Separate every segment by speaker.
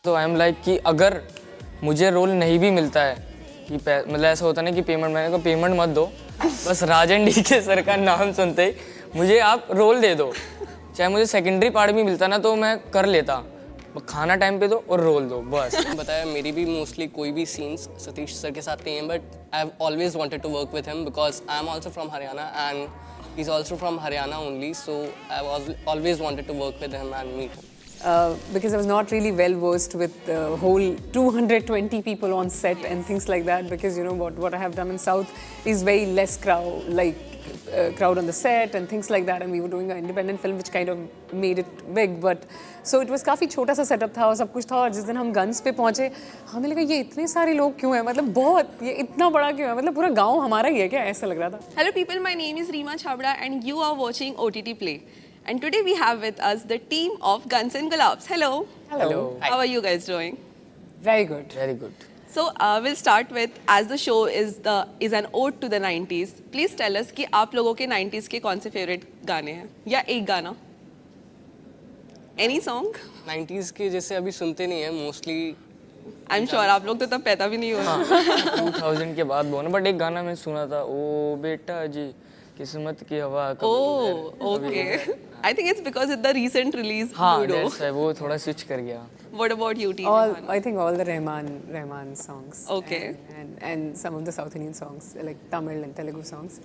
Speaker 1: तो I am like कि अगर मुझे रोल नहीं भी मिलता है कि मतलब ऐसा होता ना कि पेमेंट, मैंने कहा पेमेंट मत दो, बस राजन डीके सर का नाम सुनते ही मुझे आप रोल दे दो, चाहे मुझे सेकेंडरी पार्ट भी मिलता ना तो मैं कर लेता, खाना टाइम पे दो और रोल दो बस।
Speaker 2: बताया मेरी भी मोस्टली कोई भी सीन्स सतीश सर के साथ नहीं है, but I have always wanted to work with him because I am also from Haryana and he is also from Haryana only, so I have always wanted to work with him and meet him.
Speaker 3: Because I was not really well versed with the whole 220 people on set and things like that, because you know what I have done in South is very less crowd on the set and things like that, and we were doing an independent film which kind of made it big, but so it was काफ़ी छोटा सा setup था और सब कुछ था, और जिस दिन हम गन्स पे पहुँचे हमें लगा ये इतने सारे लोग क्यों हैं, मतलब बहुत ये इतना बड़ा क्यों है, मतलब पूरा गाँव हमारा ही है क्या, ऐसा लग रहा था.
Speaker 4: Hello people, my name is Reema Chhabra and you are watching OTT Play. And today we have with us the team of Guns and Gulabs. Hello.
Speaker 3: Hello.
Speaker 4: How are you guys doing?
Speaker 3: Very good.
Speaker 1: Very good.
Speaker 4: So we'll start with, as the show is an ode to the 90s. Please tell us कि आप लोगों के 90s के कौन से favorite गाने हैं या एक गाना. Any song?
Speaker 2: 90s के जैसे अभी सुनते नहीं है मोस्टली.
Speaker 4: I'm sure आप लोग तो तब पैदा भी नहीं हुए.
Speaker 1: 2000 के बाद बोना, बट एक गाना मैं सुना था, ओ बेटा जी किस्मत की हवा कभी
Speaker 4: Oh, okay. I think it's because it's the recent release.
Speaker 1: हाँ
Speaker 4: Ludo.
Speaker 1: that's why, वो थोड़ा स्विच कर गया.
Speaker 4: What about you, T?
Speaker 3: I think all the Rahman songs.
Speaker 4: Okay.
Speaker 3: And some of the South Indian songs, like Tamil and Telugu songs.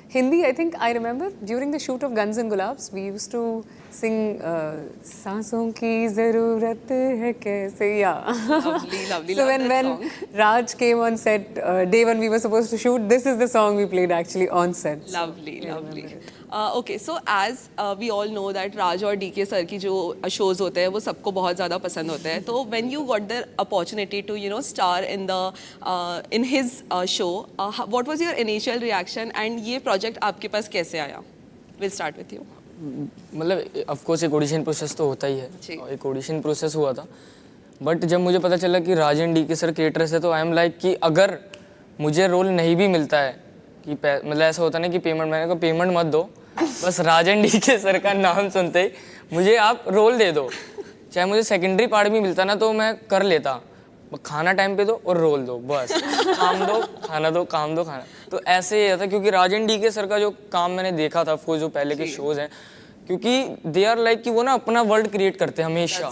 Speaker 3: Hindi, I think I remember during the shoot of Guns and Gulabs, we used to sing "Saanson ki zarurat hai kaise." Yeah.
Speaker 4: Lovely, lovely.
Speaker 3: So
Speaker 4: love
Speaker 3: when
Speaker 4: that song.
Speaker 3: Raj came on set, day when we were supposed to shoot, this is the song we played actually on set. So
Speaker 4: Lovely, lovely. Okay, so as we all know that Raj और DK sir की जो shows होते हैं वो सबको बहुत ज़्यादा पसंद होते हैं. तो when you got the opportunity to star in his show, what was your initial reaction and ये project आपके पास कैसे आया? We'll start with you.
Speaker 1: मतलब ऑफ कोर्स एक ऑडिशन प्रोसेस तो होता ही है,
Speaker 4: जी.
Speaker 1: और एक ऑडिशन प्रोसेस हुआ था, बट जब मुझे पता चला कि राजन डीके सर केटरस है तो आई एम लाइक कि अगर मुझे रोल नहीं भी मिलता है कि मतलब ऐसा होता ना कि पेमेंट, मैंने कहा पेमेंट मत दो, बस राजन डीके सर का नाम सुनते ही मुझे आप रोल दे दो, चाहे मुझे सेकेंडरी पार्ट भी मिलता ना तो मैं कर लेता, खाना टाइम पे दो और रोल दो बस, काम दो खाना दो, काम दो खाना. तो ऐसे ही था क्योंकि राजन डीके सर का जो काम मैंने देखा था, वो जो पहले के शोज हैं, क्योंकि दे आर लाइक कि वो ना अपना वर्ल्ड क्रिएट करते हैं हमेशा,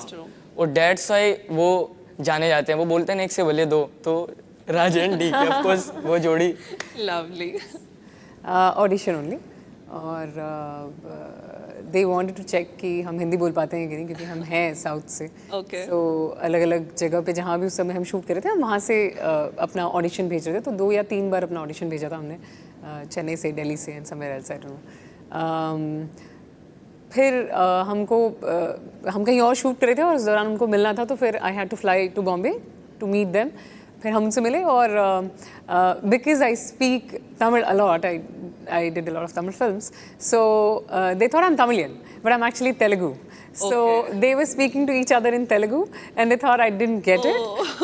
Speaker 1: और डेट्स वाई वो जाने जाते हैं, वो बोलते हैं ना एक से भले दो, तो राजन डीके ऑफ कोर्स वो जोड़ी.
Speaker 4: Lovely.
Speaker 3: ऑडिशन ओनली, और दे वांटेड टू चेक कि हम हिंदी बोल पाते हैं कि नहीं, क्योंकि हम हैं साउथ से.
Speaker 4: Okay.
Speaker 3: तो अलग अलग जगह पे जहाँ भी उस समय हम शूट कर रहे थे, हम वहाँ से अपना ऑडिशन भेज रहे थे. तो 2 या 3 बार अपना ऑडिशन भेजा था हमने, चेन्नई से, दिल्ली से and somewhere else, I don't know. फिर हम कहीं और शूट कर रहे थे और उस दौरान उनको मिलना था, तो फिर I had to fly to Bombay to meet them. फिर हम उनसे मिले, और because I speak Tamil a lot, I did a lot of Tamil films, so they thought I'm Tamilian, but I'm actually Telugu. So they were speaking to each other in Telugu, and they thought I didn't get it.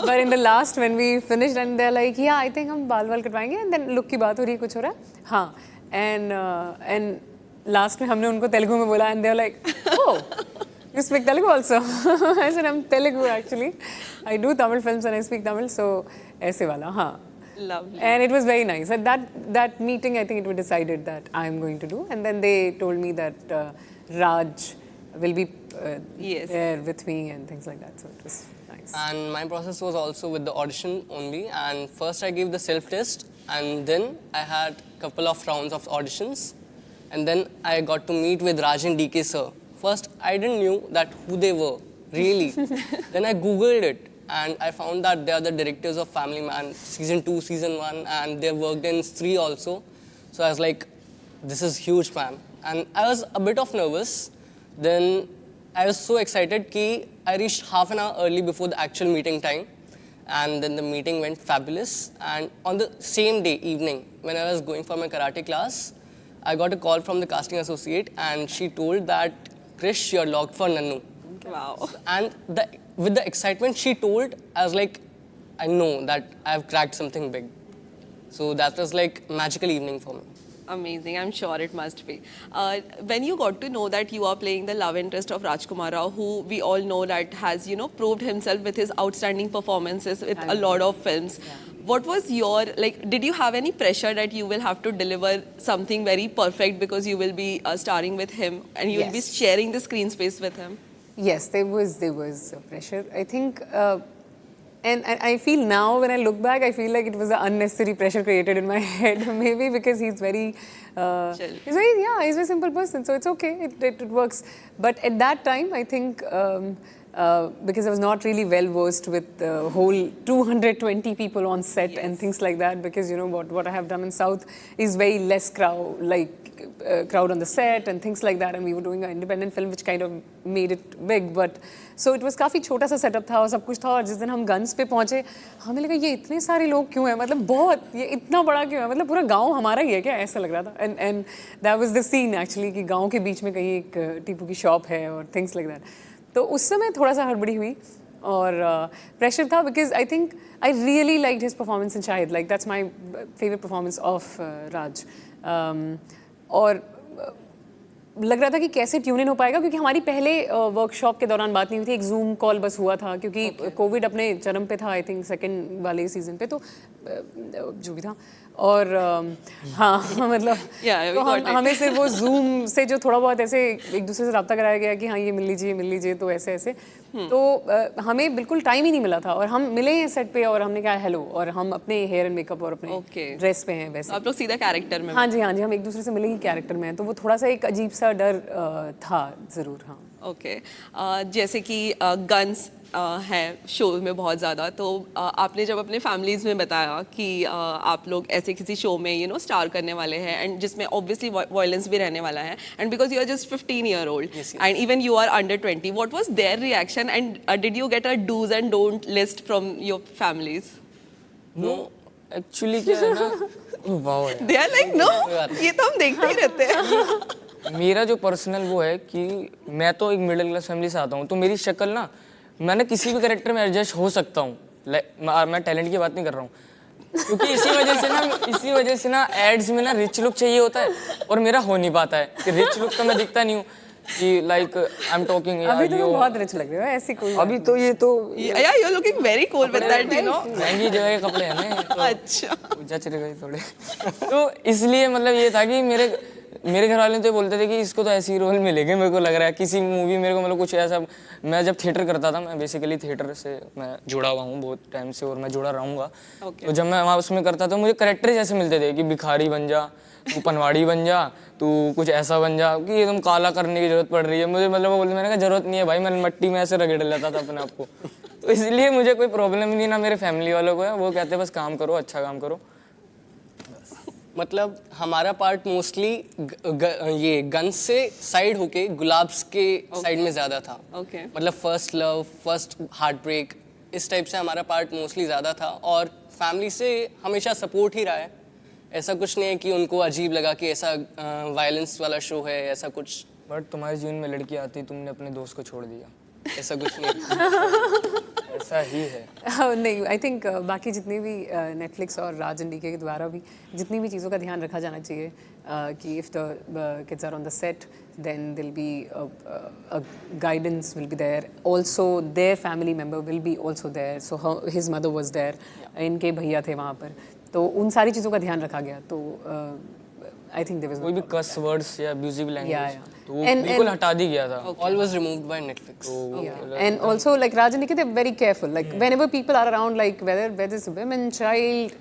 Speaker 3: But in the last, when we finished, and they're like, "Yeah, I think हम बाल कटवाएंगे." And then look की बात हो रही है, कुछ हो रहा है, हाँ. And last में हमने उनको तेलुगु में बोला, and they're like, "Oh, you speak Telugu also?" I said, "I'm Telugu actually. I do Tamil films and I speak Tamil." So ऐसे वाला, हाँ.
Speaker 4: Lovely.
Speaker 3: And it was very nice. At that meeting, I think it was decided that I'm going to do. And then they told me that Raj will be
Speaker 4: Yes.
Speaker 3: there with me and things like that. So it was nice.
Speaker 2: And my process was also with the audition only, and first I gave the self test, and then I had couple of rounds of auditions, and then I got to meet with Raj and DK sir. First I didn't knew that who they were really. Then I googled it, and I found that they are the directors of Family Man season 2, season 1, and they worked in 3 also. So I was like, this is huge, man. And I was a bit of nervous. Then I was so excited that I reached half an hour early before the actual meeting time. And then the meeting went fabulous. And on the same day, evening, when I was going for my karate class, I got a call from the casting associate, and she told that, Krish, you're locked for Nannu.
Speaker 4: Wow.
Speaker 2: And with the excitement she told, I was like, I know that I've cracked something big. So that was like magical evening for me.
Speaker 4: Amazing, I'm sure it must be. When you got to know that you are playing the love interest of Rajkumar Rao, who we all know that has, you know, proved himself with his outstanding performances with a lot of films. What was your, like, did you have any pressure that you will have to deliver something very perfect because you will be starring with him and you will be
Speaker 3: Yes.
Speaker 4: sharing the screen space with him?
Speaker 3: Yes, there was pressure. I think, and I feel now when I look back, I feel like it was an unnecessary pressure created in my head. Maybe because he's very,
Speaker 4: Chill.
Speaker 3: he's a very simple person, so it's okay. It works. But at that time, I think. Because I was not really well versed with the whole 220 people on set and things like that. Because you know what I have done in South is very less crowd on the set and things like that. And we were doing an independent film which kind of made it big. But so it was काफी छोटा सा setup था और सब कुछ था और जिस दिन हम guns पे पहुंचे हमें लगा ये इतने सारे लोग क्यों हैं मतलब बहुत ये इतना बड़ा क्यों है मतलब पूरा गांव हमारा ही है क्या ऐसा लग रहा था and that was the scene actually कि गांव के बीच में कहीं एक टीपू की शॉप है और things like that. तो उस समय थोड़ा सा हड़बड़ी हुई और प्रेशर था because I think I really like his performance in Shahid like that's my favourite performance of Raj और लग रहा था कि कैसे ट्यून इन हो पाएगा क्योंकि हमारी पहले वर्कशॉप के दौरान बात नहीं हुई थी एक जूम कॉल बस हुआ था क्योंकि कोविड अपने चरम पे था आई थिंक सेकंड वाले सीजन पे तो जो भी था और हाँ मतलब तो हमें सिर्फ वो जूम से जो थोड़ा बहुत ऐसे एक दूसरे से रब्ता कराया गया कि हाँ ये मिल लीजिए तो ऐसे ऐसे तो हमें बिल्कुल टाइम ही नहीं मिला था और हम मिले हैं सेट पे और हमने कहा हेलो और हम अपने हेयर एंड मेकअप और अपने ड्रेस पे हैं वैसे
Speaker 4: आप लोग सीधा कैरेक्टर में
Speaker 3: हाँ जी हम एक दूसरे से मिले ही कैरेक्टर में हैं तो वो थोड़ा सा एक अजीब सा डर था ज़रूर हाँ
Speaker 4: ओके जैसे कि गन्स है शो में बहुत ज़्यादा तो आपने जब अपने फैमिलीज़ में बताया कि आप लोग ऐसे किसी शो में यू नो स्टार करने वाले हैं एंड जिसमें ऑब्वियसली वायलेंस भी रहने वाला है and because you are just 15 year old and even you are under 20 what was their reaction and did you get a do's and don't list from your families
Speaker 1: no actually क्या है ना wow
Speaker 4: they are like no ये तो हम देखते ही रहते हैं
Speaker 1: मेरा जो पर्सनल वो है कि मैं तो एक मिडिल क्लास फैमिली से आता हूँ तो मेरी शक्ल ना मैं ना किसी भी कैरेक्टर में एडजस्ट हो सकता हूँ मैं टैलेंट की बात नहीं कर रहा हूँ क्योंकि इसी वजह से ना एड्स में ना रिच लुक चाहिए होता है और मेरा हो नहीं पाता है कि रिच लुक तो मैं दिखता नहीं हूँ कि लाइक आई एम टॉकिंग
Speaker 3: अभी तो तुम बहुत रिच लग रहे हो ऐसी कोई
Speaker 1: अभी तो ये तो
Speaker 4: या you are looking very cool with that you know
Speaker 1: महंगी जगह के कपड़े हैं ना तो
Speaker 4: अच्छा
Speaker 1: जच रहे थोड़े तो इसलिए मतलब ये था कि मेरे घर वाले तो ये बोलते थे कि इसको तो ऐसी रोल मिलेंगे मेरे को लग रहा है किसी मूवी मेरे को मतलब कुछ ऐसा मैं जब थिएटर करता था मैं बेसिकली थिएटर से मैं जुड़ा हुआ हूँ बहुत टाइम से और मैं जुड़ा रहूँगा तो जब मैं वहाँ उसमें करता था मुझे करेक्टर जैसे मिलते थे कि भिखारी बन जा तू पनवाड़ी बन जा तू कुछ ऐसा बन जा कि एकदम काला करने की जरूरत पड़ रही है मुझे मतलब वो बोलते मैंने कहा जरूरत नहीं है भाई मैं मट्टी में ऐसे रगड़ लेता था अपने आप को तो इसलिए मुझे कोई प्रॉब्लम नहीं ना मेरे फैमिली वालों को है वो कहते बस काम करो अच्छा काम करो
Speaker 2: मतलब हमारा पार्ट मोस्टली ये गन से साइड होके गुलाब्स के साइड में ज़्यादा था
Speaker 4: Okay.
Speaker 2: मतलब first love first heart break इस टाइप से हमारा पार्ट मोस्टली ज़्यादा था और फैमिली से हमेशा सपोर्ट ही रहा है ऐसा कुछ नहीं है कि उनको अजीब लगा कि ऐसा वायलेंस वाला शो है ऐसा कुछ
Speaker 1: बट तुम्हारे जीवन में लड़की आती तुमने अपने दोस्त को छोड़ दिया
Speaker 2: ऐसा कुछ नहीं
Speaker 1: ऐसा ही है
Speaker 3: नहीं आई थिंक बाकी जितने भी नेटफ्लिक्स और राज एंड डीके के द्वारा भी जितनी भी चीज़ों का ध्यान रखा जाना चाहिए कि if the kids are on the set then there'll be a guidance will be there also their family member will be also there so his mother was there इनके भैया थे वहाँ पर तो उन सारी चीज़ों का ध्यान रखा गया तो I think there was
Speaker 1: कोई भी कस वर्ड्स या अब्यूजिव लैंग्वेज
Speaker 3: yeah.
Speaker 1: तो वो बिल्कुल हटा दी गया था
Speaker 2: all was removed by Netflix
Speaker 3: And also, like Raj and Nikki, they're very careful. Like whenever people are around, like whether it's women, child,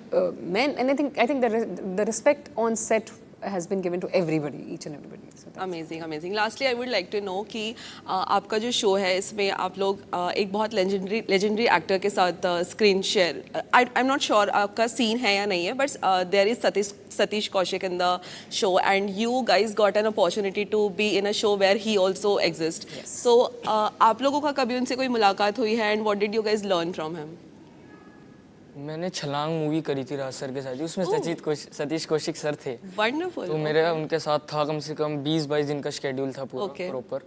Speaker 3: men, and I think the respect on set has been given to everybody, each and everybody. So
Speaker 4: amazing amazing lastly I would like to know कि आपका जो show है इसमें आप लोग एक बहुत legendary actor के साथ screen share I am not sure आपका सीन है या नहीं है but there is Satish Kaushik in the show and you guys got an opportunity to be in a show where he also exist so आप लोगों का कभी उनसे कोई मुलाकात हुई है and what did you guys learn from him
Speaker 1: मैंने छलांग मूवी करी थी राज सर के साथ उसमें सतीश कौशिक सर थे
Speaker 4: वंडरफुल
Speaker 1: तो मेरा उनके साथ था कम से कम 20-22 दिन का शेड्यूल था पूरा प्रॉपर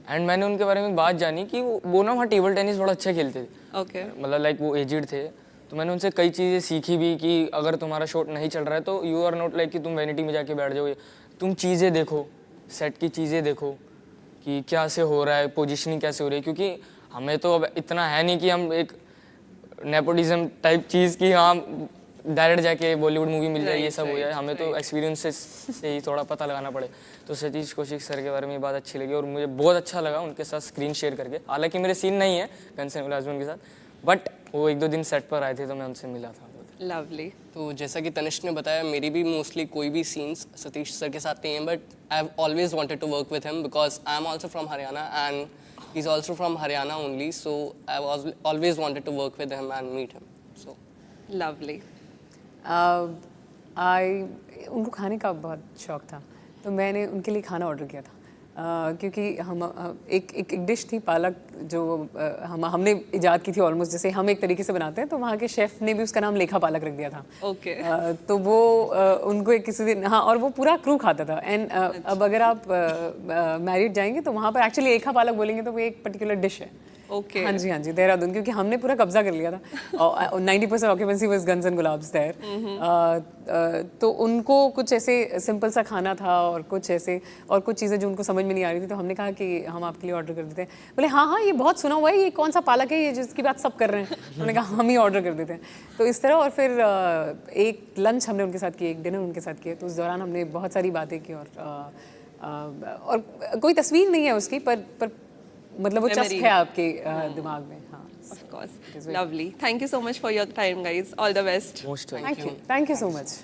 Speaker 1: एंड मैंने उनके बारे में बात जानी कि वो ना वहाँ टेबल टेनिस बड़ा अच्छा खेलते थे
Speaker 4: ओके
Speaker 1: मतलब लाइक वो एजिड थे तो मैंने उनसे कई चीज़ें सीखी भी कि अगर तुम्हारा शॉट नहीं चल रहा है तो यू आर नॉट लाइक कि तुम वैनिटी में जाके बैठ जाओ, तुम चीज़ें देखो, सेट की चीज़ें देखो कि क्या से हो रहा है, पोजीशनिंग कैसे हो रही है, क्योंकि हमें तो अब इतना है नहीं कि हम एक नेपोटिज्म टाइप चीज़ की हाँ डायरेक्ट जाके बॉलीवुड मूवी मिल जाए, ये सब हो जाए, हमें तो एक्सपीरियंसेस से ही थोड़ा पता लगाना पड़े। तो सतीश कौशिक सर के बारे में ये बात अच्छी लगी और मुझे बहुत अच्छा लगा उनके साथ स्क्रीन शेयर करके। हालांकि मेरे सीन नहीं है कंसर्न मुलाजमन के साथ, बट वो 1-2 दिन सेट पर आए थे तो मैं उनसे मिला था।
Speaker 4: लवली।
Speaker 2: तो जैसा कि तनिष्क ने बताया, मेरी भी मोस्टली कोई भी सीन्स सतीश सर के साथ नहीं है, but I have always wanted to work with him because I am also from Haryana and he is also from Haryana only, so I have always wanted to work with him and meet him. So
Speaker 4: lovely.
Speaker 3: उनको खाने का बहुत शौक़ था, तो मैंने उनके लिए खाना ऑर्डर किया था। क्योंकि हम एक डिश थी पालक जो हमने इजाद की थी ऑलमोस्ट, जैसे हम एक तरीके से बनाते हैं, तो वहाँ के शेफ़ ने भी उसका नाम लेखा पालक रख दिया था।
Speaker 4: ओके।
Speaker 3: तो वो उनको एक किसी दिन, हाँ, और वो पूरा क्रू खाता था। एंड अब अगर आप मैरिड जाएंगे तो वहाँ पर एक्चुअली लेखा पालक बोलेंगे तो वो एक पर्टिकुलर डिश है।
Speaker 4: ओके।
Speaker 3: हाँ जी, हाँ जी, देहरादून, क्योंकि हमने पूरा कब्जा कर लिया था और 90% occupancy was guns and Gulaabs there. तो उनको कुछ ऐसे सिंपल सा खाना था और कुछ ऐसे और कुछ चीज़ें जो उनको समझ में नहीं आ रही थी, तो हमने कहा कि हम आपके लिए ऑर्डर कर देते हैं। बोले हाँ हाँ, ये बहुत सुना हुआ है, ये कौन सा पालक है ये जिसकी बात सब कर रहे हैं। हमने कहा हम ही ऑर्डर कर देते हैं। तो इस तरह, और फिर एक लंच हमने उनके साथ किया, एक डिनर उनके साथ किया। तो उस दौरान हमने बहुत सारी बातें की और कोई तस्वीर नहीं है उसकी, पर मतलब वो चस्प है आपके दिमाग में। हाँ,
Speaker 4: Of course. Lovely. Thank you so much for your time, guys. All the best.
Speaker 1: Most
Speaker 3: thank you so much.